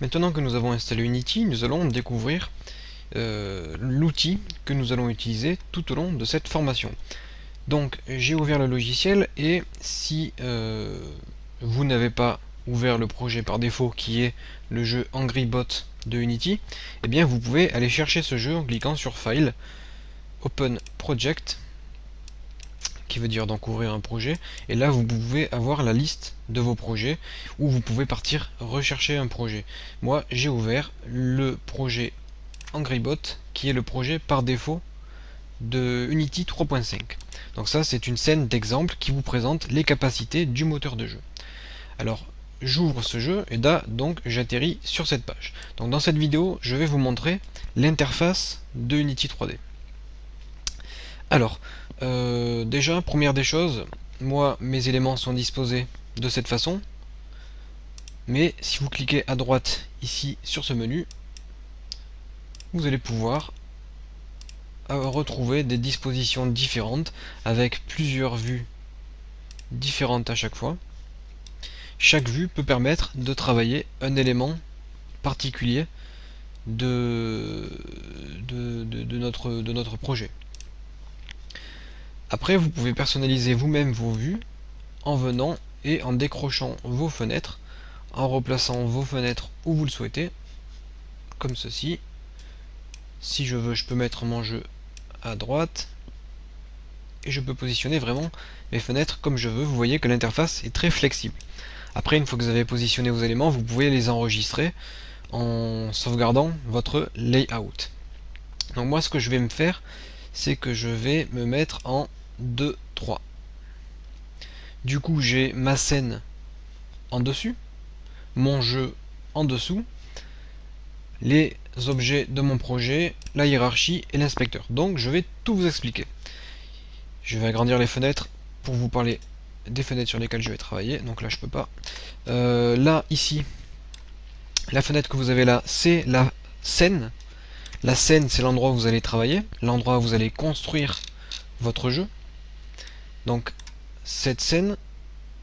Maintenant que nous avons installé Unity, nous allons découvrir l'outil que nous allons utiliser tout au long de cette formation. Donc j'ai ouvert le logiciel et si vous n'avez pas ouvert le projet par défaut qui est le jeu Angry Bot de Unity, eh bien vous pouvez aller chercher ce jeu en cliquant sur File, Open Project, qui veut dire donc ouvrir un projet, et là vous pouvez avoir la liste de vos projets, ou vous pouvez partir rechercher un projet. Moi j'ai ouvert le projet AngryBot, qui est le projet par défaut de Unity 3.5. Donc ça c'est une scène d'exemple qui vous présente les capacités du moteur de jeu. Alors j'ouvre ce jeu et là donc j'atterris sur cette page. Donc dans cette vidéo je vais vous montrer l'interface de Unity 3D. Alors déjà, première des choses, moi mes éléments sont disposés de cette façon, mais si vous cliquez à droite ici sur ce menu, vous allez pouvoir retrouver des dispositions différentes avec plusieurs vues différentes à chaque fois. Chaque vue peut permettre de travailler un élément particulier de notre projet. Après, vous pouvez personnaliser vous-même vos vues en venant et en décrochant vos fenêtres, en replaçant vos fenêtres où vous le souhaitez, comme ceci. Si je veux, je peux mettre mon jeu à droite et je peux positionner vraiment mes fenêtres comme je veux. Vous voyez que l'interface est très flexible. Après, une fois que vous avez positionné vos éléments, vous pouvez les enregistrer en sauvegardant votre layout. Donc moi, ce que je vais me faire, c'est que je vais me mettre en 2, 3. Du coup, j'ai ma scène en dessus, mon jeu en dessous, les objets de mon projet, la hiérarchie et l'inspecteur. Donc je vais tout vous expliquer. Je vais agrandir les fenêtres pour vous parler des fenêtres sur lesquelles je vais travailler. Donc là je peux pas. Là ici, la fenêtre que vous avez là, c'est la scène. La scène, c'est l'endroit où vous allez travailler, l'endroit où vous allez construire votre jeu. Donc cette scène,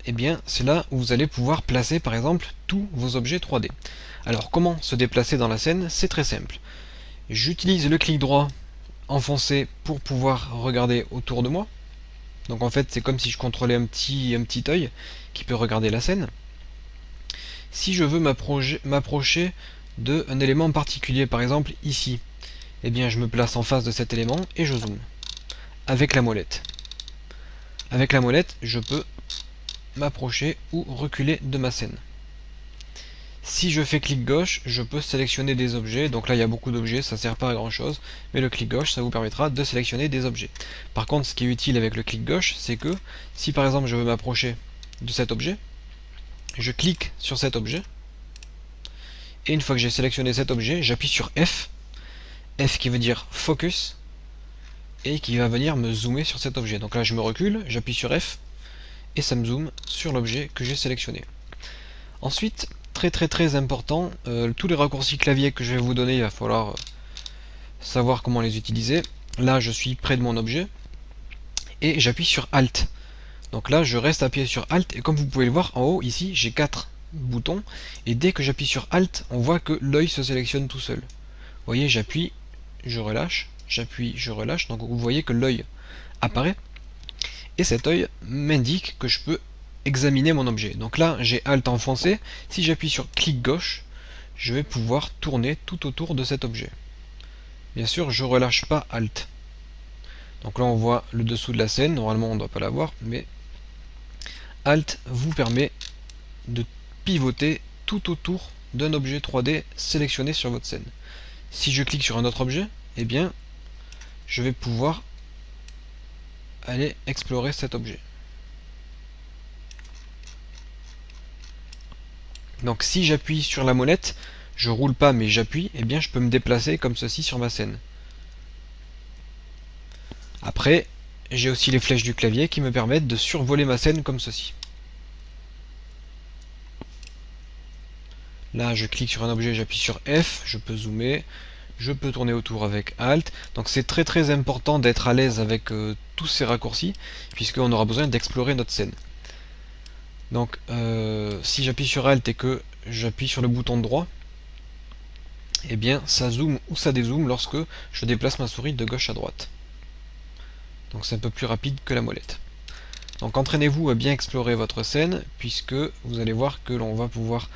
eh bien c'est là où vous allez pouvoir placer par exemple tous vos objets 3D. Alors comment se déplacer dans la scène? C'est très simple. J'utilise le clic droit enfoncé pour pouvoir regarder autour de moi. Donc en fait c'est comme si je contrôlais un petit œil qui peut regarder la scène. Si je veux m'approcher d'un élément particulier, par exemple ici, eh bien je me place en face de cet élément et je zoome avec la molette. Avec la molette, je peux m'approcher ou reculer de ma scène. Si je fais clic gauche, je peux sélectionner des objets. Donc là, il y a beaucoup d'objets, ça ne sert pas à grand chose. Mais le clic gauche, ça vous permettra de sélectionner des objets. Par contre, ce qui est utile avec le clic gauche, c'est que si par exemple je veux m'approcher de cet objet, je clique sur cet objet. Et une fois que j'ai sélectionné cet objet, j'appuie sur F. F qui veut dire focus. Et qui va venir me zoomer sur cet objet. Donc là, je me recule, j'appuie sur F. Et ça me zoome sur l'objet que j'ai sélectionné. Ensuite, très important, tous les raccourcis clavier que je vais vous donner, il va falloir savoir comment les utiliser. Là je suis près de mon objet et j'appuie sur Alt. Donc là je reste appuyé sur Alt et comme vous pouvez le voir en haut ici j'ai 4 boutons et dès que j'appuie sur Alt on voit que l'œil se sélectionne tout seul. Vous voyez, j'appuie, je relâche, j'appuie, je relâche, donc vous voyez que l'œil apparaît et cet œil m'indique que je peux examiner mon objet. Donc là j'ai Alt enfoncé, si j'appuie sur clic gauche, je vais pouvoir tourner tout autour de cet objet. Bien sûr je relâche pas Alt. Donc là on voit le dessous de la scène, normalement on ne doit pas la voir, mais Alt vous permet de pivoter tout autour d'un objet 3D sélectionné sur votre scène. Si je clique sur un autre objet, eh bien je vais pouvoir aller explorer cet objet. Donc si j'appuie sur la molette, je roule pas mais j'appuie, et bien je peux me déplacer comme ceci sur ma scène. Après, j'ai aussi les flèches du clavier qui me permettent de survoler ma scène comme ceci. Là je clique sur un objet, j'appuie sur F, je peux zoomer, je peux tourner autour avec Alt. Donc c'est très important d'être à l'aise avec tous ces raccourcis, puisqu'on aura besoin d'explorer notre scène. Donc si j'appuie sur Alt et que j'appuie sur le bouton droit, eh bien ça zoome ou ça dézoome lorsque je déplace ma souris de gauche à droite. Donc c'est un peu plus rapide que la molette. Donc entraînez-vous à bien explorer votre scène, puisque vous allez voir que l'on va pouvoir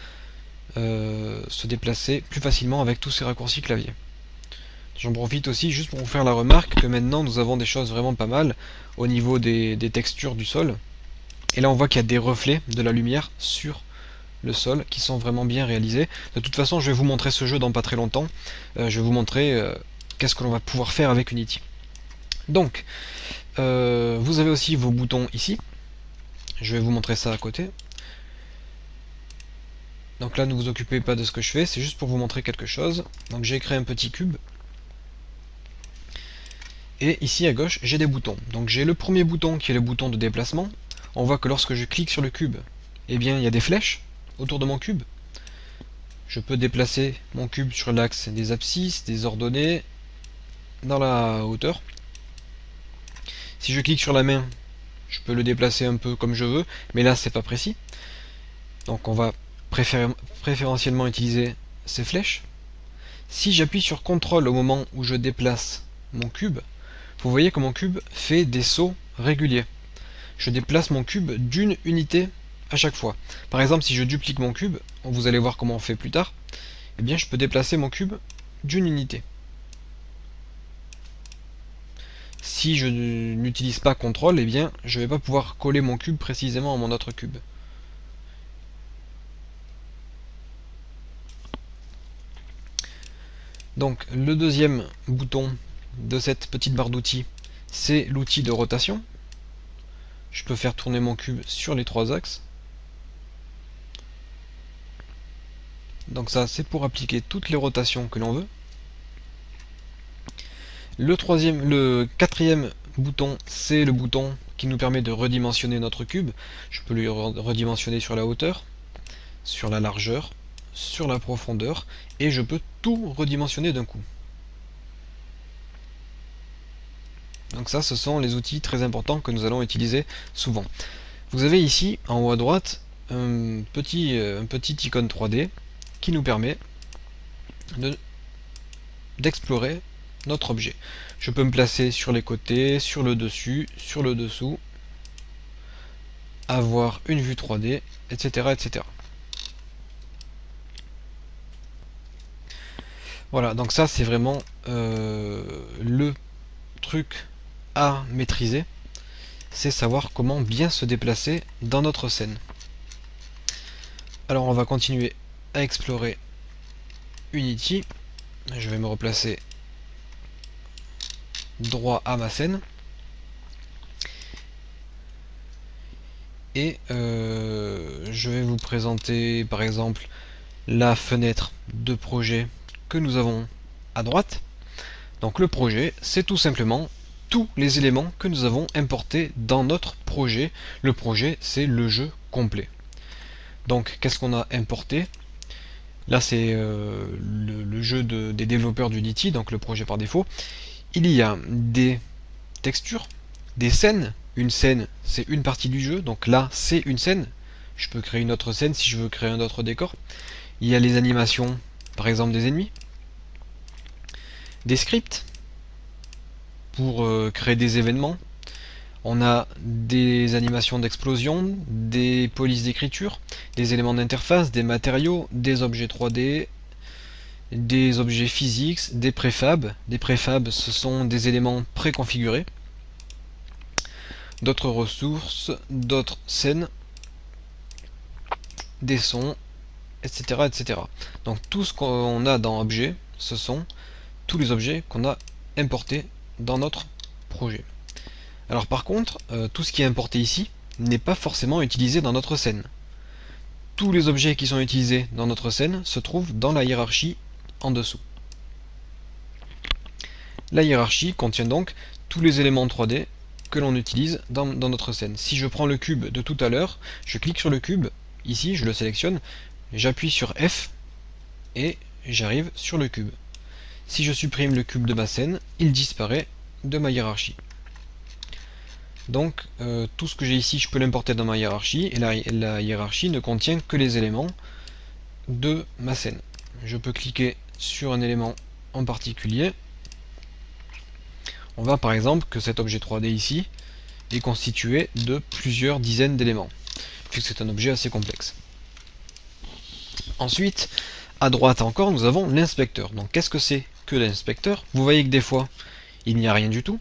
se déplacer plus facilement avec tous ces raccourcis clavier. J'en profite aussi juste pour vous faire la remarque que maintenant nous avons des choses vraiment pas mal au niveau des textures du sol. Et là on voit qu'il y a des reflets de la lumière sur le sol qui sont vraiment bien réalisés. De toute façon je vais vous montrer ce jeu dans pas très longtemps. Je vais vous montrer qu'est-ce que l'on va pouvoir faire avec Unity. Donc vous avez aussi vos boutons ici. Je vais vous montrer ça à côté. Donc là ne vous occupez pas de ce que je fais, c'est juste pour vous montrer quelque chose. Donc j'ai créé un petit cube. Et ici à gauche j'ai des boutons. Donc j'ai le premier bouton qui est le bouton de déplacement. On voit que lorsque je clique sur le cube, eh bien il y a des flèches autour de mon cube. Je peux déplacer mon cube sur l'axe des abscisses, des ordonnées, dans la hauteur. Si je clique sur la main, je peux le déplacer un peu comme je veux, mais là c'est pas précis. Donc on va préférentiellement utiliser ces flèches. Si j'appuie sur CTRL au moment où je déplace mon cube, vous voyez que mon cube fait des sauts réguliers. Je déplace mon cube d'une unité à chaque fois. Par exemple, si je duplique mon cube, vous allez voir comment on fait plus tard, eh bien je peux déplacer mon cube d'une unité. Si je n'utilise pas CTRL, eh bien je ne vais pas pouvoir coller mon cube précisément à mon autre cube. Donc le deuxième bouton de cette petite barre d'outils, c'est l'outil de rotation. Je peux faire tourner mon cube sur les trois axes. Donc ça c'est pour appliquer toutes les rotations que l'on veut. Le quatrième bouton, c'est le bouton qui nous permet de redimensionner notre cube. Je peux le redimensionner sur la hauteur, sur la largeur, sur la profondeur, et je peux tout redimensionner d'un coup. Donc ça, ce sont les outils très importants que nous allons utiliser souvent. Vous avez ici, en haut à droite, un petit icône 3D qui nous permet d'explorer notre objet. Je peux me placer sur les côtés, sur le dessus, sur le dessous, avoir une vue 3D, etc. etc. Voilà, donc ça c'est vraiment le truc à maîtriser, c'est savoir comment bien se déplacer dans notre scène. Alors on va continuer à explorer Unity. Je vais me replacer droit à ma scène. Et je vais vous présenter par exemple la fenêtre de projet que nous avons à droite. Donc le projet, c'est tout simplement tous les éléments que nous avons importés dans notre projet. Le projet, c'est le jeu complet. Donc qu'est-ce qu'on a importé? Là c'est le jeu des développeurs d'Unity, donc le projet par défaut. Il y a des textures, des scènes. Une scène, c'est une partie du jeu, donc là c'est une scène. Je peux créer une autre scène si je veux créer un autre décor. Il y a les animations, par exemple des ennemis, des scripts pour créer des événements. On a des animations d'explosion, des polices d'écriture, des éléments d'interface, des matériaux, des objets 3D, des objets physiques, des préfabs. Des préfabs, ce sont des éléments préconfigurés. D'autres ressources, d'autres scènes, des sons, etc., etc. Donc tout ce qu'on a dans objet, ce sont tous les objets qu'on a importés dans notre projet. Alors par contre, tout ce qui est importé ici n'est pas forcément utilisé dans notre scène. Tous les objets qui sont utilisés dans notre scène se trouvent dans la hiérarchie en dessous. La hiérarchie contient donc tous les éléments 3D que l'on utilise dans notre scène. Si je prends le cube de tout à l'heure, je clique sur le cube, ici je le sélectionne, j'appuie sur F et j'arrive sur le cube. Si je supprime le cube de ma scène, il disparaît de ma hiérarchie. Donc tout ce que j'ai ici, je peux l'importer dans ma hiérarchie, et la hiérarchie ne contient que les éléments de ma scène. Je peux cliquer sur un élément en particulier, on voit par exemple que cet objet 3D ici est constitué de plusieurs dizaines d'éléments, puisque c'est un objet assez complexe. Ensuite, à droite encore, nous avons l'inspecteur. Donc qu'est-ce que c'est que l'inspecteur? Vous voyez que des fois, il n'y a rien du tout,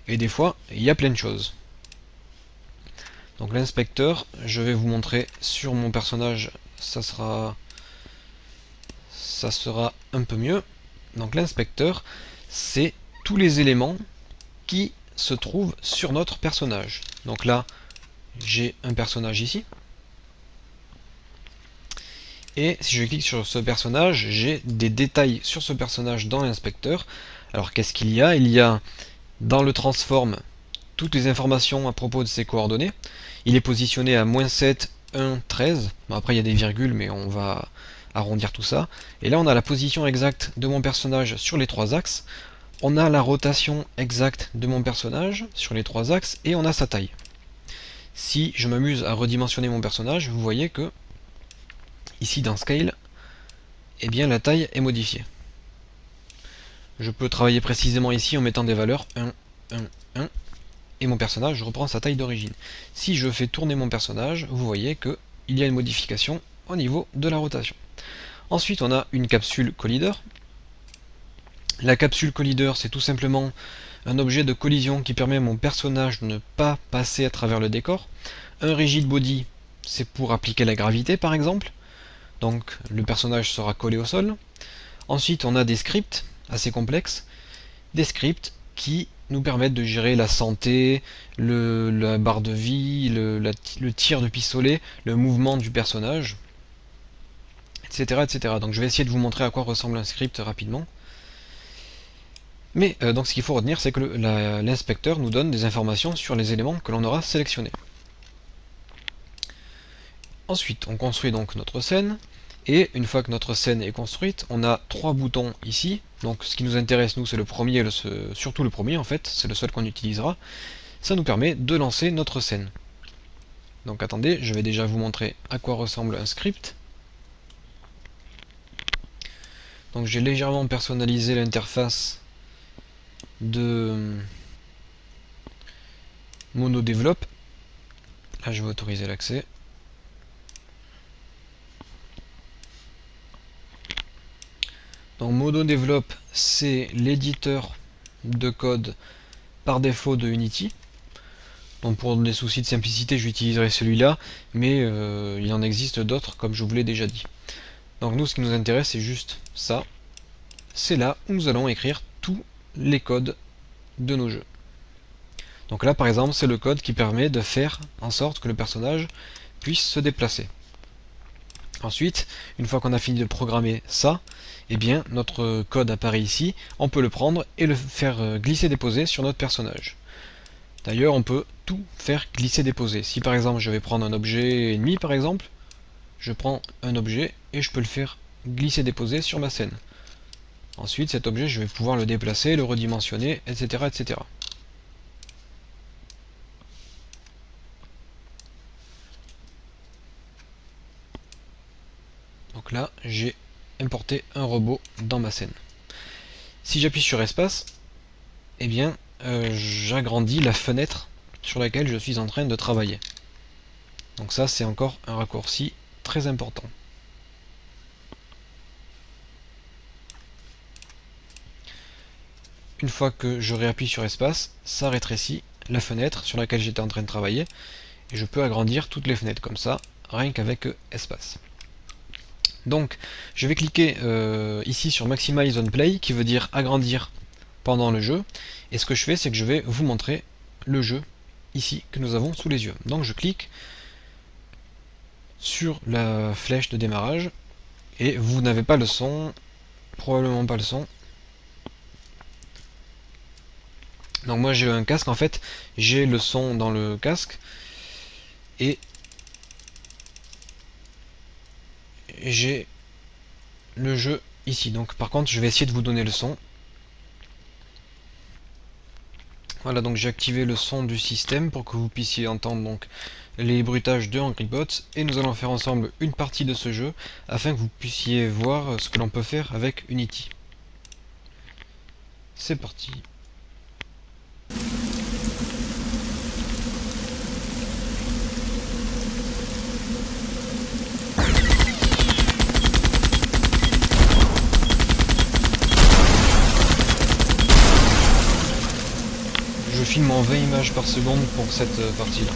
et des fois, il y a plein de choses. Donc l'inspecteur, je vais vous montrer sur mon personnage, ça sera un peu mieux. Donc l'inspecteur, c'est tous les éléments qui se trouvent sur notre personnage. Donc là, j'ai un personnage ici. Et si je clique sur ce personnage, j'ai des détails sur ce personnage dans l'inspecteur. Alors qu'est-ce qu'il y a? Il y a dans le transform toutes les informations à propos de ses coordonnées. Il est positionné à -7, 1, 13. Bon, après il y a des virgules, mais on va arrondir tout ça. Et là on a la position exacte de mon personnage sur les 3 axes. On a la rotation exacte de mon personnage sur les 3 axes et on a sa taille. Si je m'amuse à redimensionner mon personnage, vous voyez que ici dans Scale, eh bien la taille est modifiée. Je peux travailler précisément ici en mettant des valeurs 1, 1, 1, et mon personnage reprend sa taille d'origine. Si je fais tourner mon personnage, vous voyez qu'il y a une modification au niveau de la rotation. Ensuite, on a une capsule collider. La capsule collider, c'est tout simplement un objet de collision qui permet à mon personnage de ne pas passer à travers le décor. Un rigid body, c'est pour appliquer la gravité par exemple. Donc le personnage sera collé au sol. Ensuite, on a des scripts assez complexes. Des scripts qui nous permettent de gérer la santé, la barre de vie, le tir de pistolet, le mouvement du personnage, etc., etc. Donc je vais essayer de vous montrer à quoi ressemble un script rapidement. Mais donc ce qu'il faut retenir, c'est que l'inspecteur nous donne des informations sur les éléments que l'on aura sélectionnés. Ensuite, on construit donc notre scène. Et une fois que notre scène est construite, on a 3 boutons ici. Donc ce qui nous intéresse, nous, c'est le premier, surtout le premier en fait, c'est le seul qu'on utilisera. Ça nous permet de lancer notre scène. Donc attendez, je vais déjà vous montrer à quoi ressemble un script. Donc j'ai légèrement personnalisé l'interface de MonoDevelop. Là je vais autoriser l'accès. Donc MonoDevelop, c'est l'éditeur de code par défaut de Unity. Donc pour des soucis de simplicité, j'utiliserai celui-là, mais il en existe d'autres, comme je vous l'ai déjà dit. Donc nous, ce qui nous intéresse, c'est juste ça. C'est là où nous allons écrire tous les codes de nos jeux. Donc là, par exemple, c'est le code qui permet de faire en sorte que le personnage puisse se déplacer. Ensuite, une fois qu'on a fini de programmer ça, eh bien notre code apparaît ici, on peut le prendre et le faire glisser-déposer sur notre personnage. D'ailleurs, on peut tout faire glisser-déposer. Si par exemple je vais prendre un objet ennemi par exemple, je prends un objet et je peux le faire glisser-déposer sur ma scène. Ensuite, cet objet, je vais pouvoir le déplacer, le redimensionner, etc., etc. Donc là, j'ai importé un robot dans ma scène. Si j'appuie sur espace, eh bien, j'agrandis la fenêtre sur laquelle je suis en train de travailler. Donc ça, c'est encore un raccourci très important. Une fois que je réappuie sur espace, ça rétrécit la fenêtre sur laquelle j'étais en train de travailler, et je peux agrandir toutes les fenêtres comme ça, rien qu'avec espace. Donc, je vais cliquer ici sur Maximize on Play, qui veut dire agrandir pendant le jeu, et ce que je fais, c'est que je vais vous montrer le jeu ici que nous avons sous les yeux. Donc je clique sur la flèche de démarrage, et vous n'avez pas le son, probablement pas le son. Donc moi j'ai un casque en fait, j'ai le son dans le casque, et j'ai le jeu ici. Donc par contre je vais essayer de vous donner le son. Voilà, donc j'ai activé le son du système pour que vous puissiez entendre donc les bruitages de Angry Bots, et nous allons faire ensemble une partie de ce jeu afin que vous puissiez voir ce que l'on peut faire avec Unity. C'est parti. Je filme en 20 images par seconde pour cette partie-là.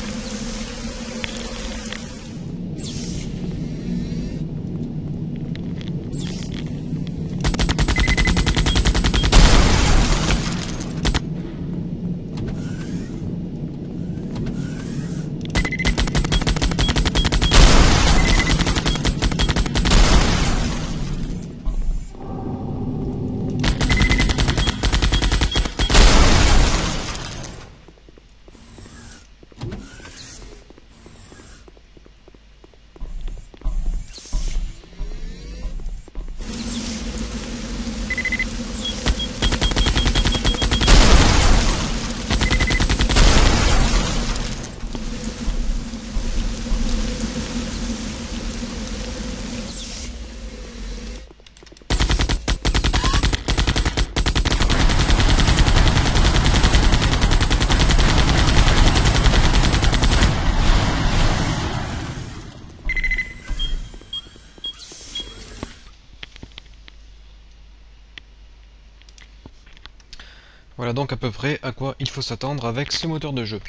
Voilà donc à peu près à quoi il faut s'attendre avec ce moteur de jeu.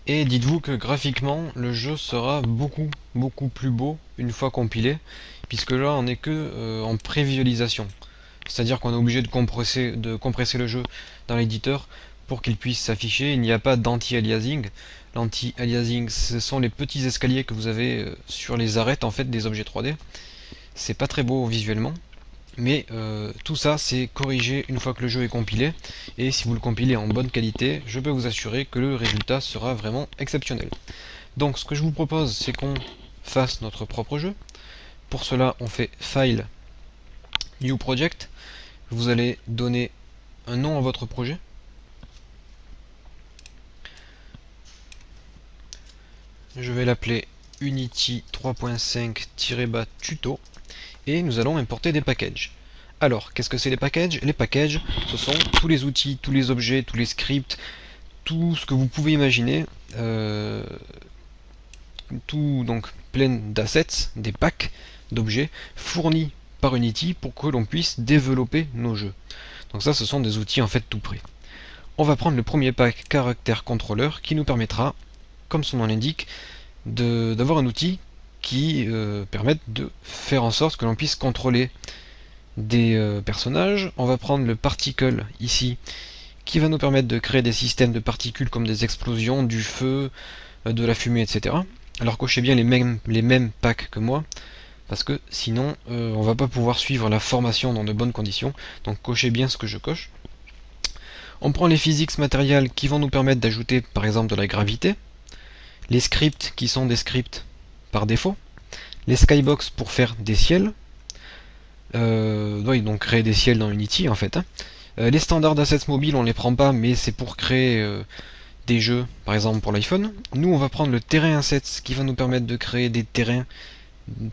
Et dites-vous que graphiquement, le jeu sera beaucoup plus beau une fois compilé, puisque là on n'est que en prévisualisation. C'est-à-dire qu'on est obligé de compresser le jeu dans l'éditeur pour qu'il puisse s'afficher. Il n'y a pas d'anti-aliasing. L'anti-aliasing, ce sont les petits escaliers que vous avez sur les arêtes en fait des objets 3D. C'est pas très beau visuellement. Mais tout ça c'est corrigé une fois que le jeu est compilé, et si vous le compilez en bonne qualité, je peux vous assurer que le résultat sera vraiment exceptionnel. Donc ce que je vous propose, c'est qu'on fasse notre propre jeu. Pour cela on fait File, New Project. Vous allez donner un nom à votre projet. Je vais l'appeler Unity 3.5-tuto. Et nous allons importer des packages. Alors, qu'est-ce que c'est les packages? Les packages, ce sont tous les outils, tous les objets, tous les scripts, tout ce que vous pouvez imaginer, tout donc plein d'assets, des packs d'objets fournis par Unity pour que l'on puisse développer nos jeux. Donc ça, ce sont des outils en fait tout prêts. On va prendre le premier pack Character Controller qui nous permettra, comme son nom l'indique, d'avoir un outil qui permettent de faire en sorte que l'on puisse contrôler des personnages. On va prendre le particle ici qui va nous permettre de créer des systèmes de particules comme des explosions, du feu, de la fumée, etc. Alors cochez bien les mêmes packs que moi, parce que sinon on va pas pouvoir suivre la formation dans de bonnes conditions. Donc cochez bien ce que je coche. On prend les physics matériels qui vont nous permettre d'ajouter par exemple de la gravité, les scripts qui sont des scripts par défaut, les skybox pour faire des ciels, oui, donc créer des ciels dans Unity en fait. Les standards d'assets mobiles on les prend pas, mais c'est pour créer des jeux, par exemple pour l'iPhone. Nous on va prendre le terrain assets qui va nous permettre de créer des terrains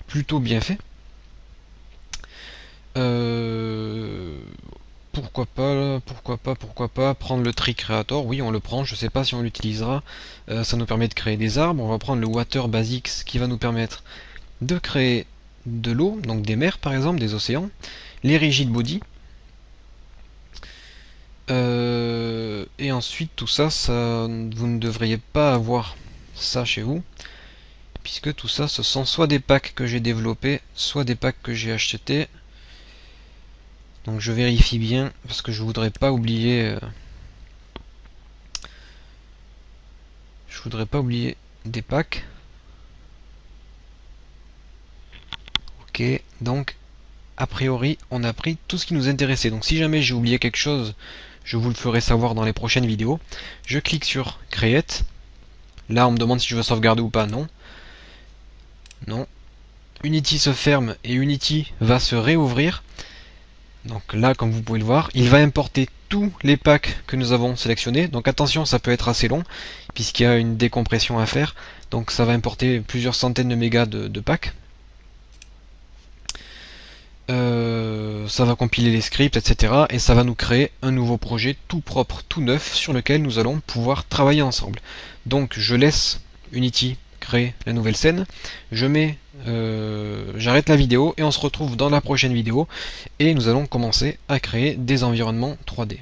plutôt bien faits. Pourquoi pas prendre le tree creator? Oui, on le prend, je sais pas si on l'utilisera. Ça nous permet de créer des arbres. On va prendre le water basics qui va nous permettre de créer de l'eau, donc des mers par exemple, des océans. Les rigid body. Et ensuite tout ça, vous ne devriez pas avoir ça chez vous, puisque tout ça, ce sont soit des packs que j'ai développés, soit des packs que j'ai achetés. Donc je vérifie bien parce que je voudrais pas oublier des packs. Ok, donc a priori on a pris tout ce qui nous intéressait. Donc si jamais j'ai oublié quelque chose, je vous le ferai savoir dans les prochaines vidéos. Je clique sur Create. Là on me demande si je veux sauvegarder ou pas. Non. Non. Unity se ferme et Unity va se réouvrir. Donc là, comme vous pouvez le voir, il va importer tous les packs que nous avons sélectionnés. Donc attention, ça peut être assez long puisqu'il y a une décompression à faire. Donc ça va importer plusieurs centaines de mégas de packs. Ça va compiler les scripts, etc. Et ça va nous créer un nouveau projet tout propre, tout neuf, sur lequel nous allons pouvoir travailler ensemble. Donc je laisse Unity créer la nouvelle scène, j'arrête la vidéo et on se retrouve dans la prochaine vidéo et nous allons commencer à créer des environnements 3D.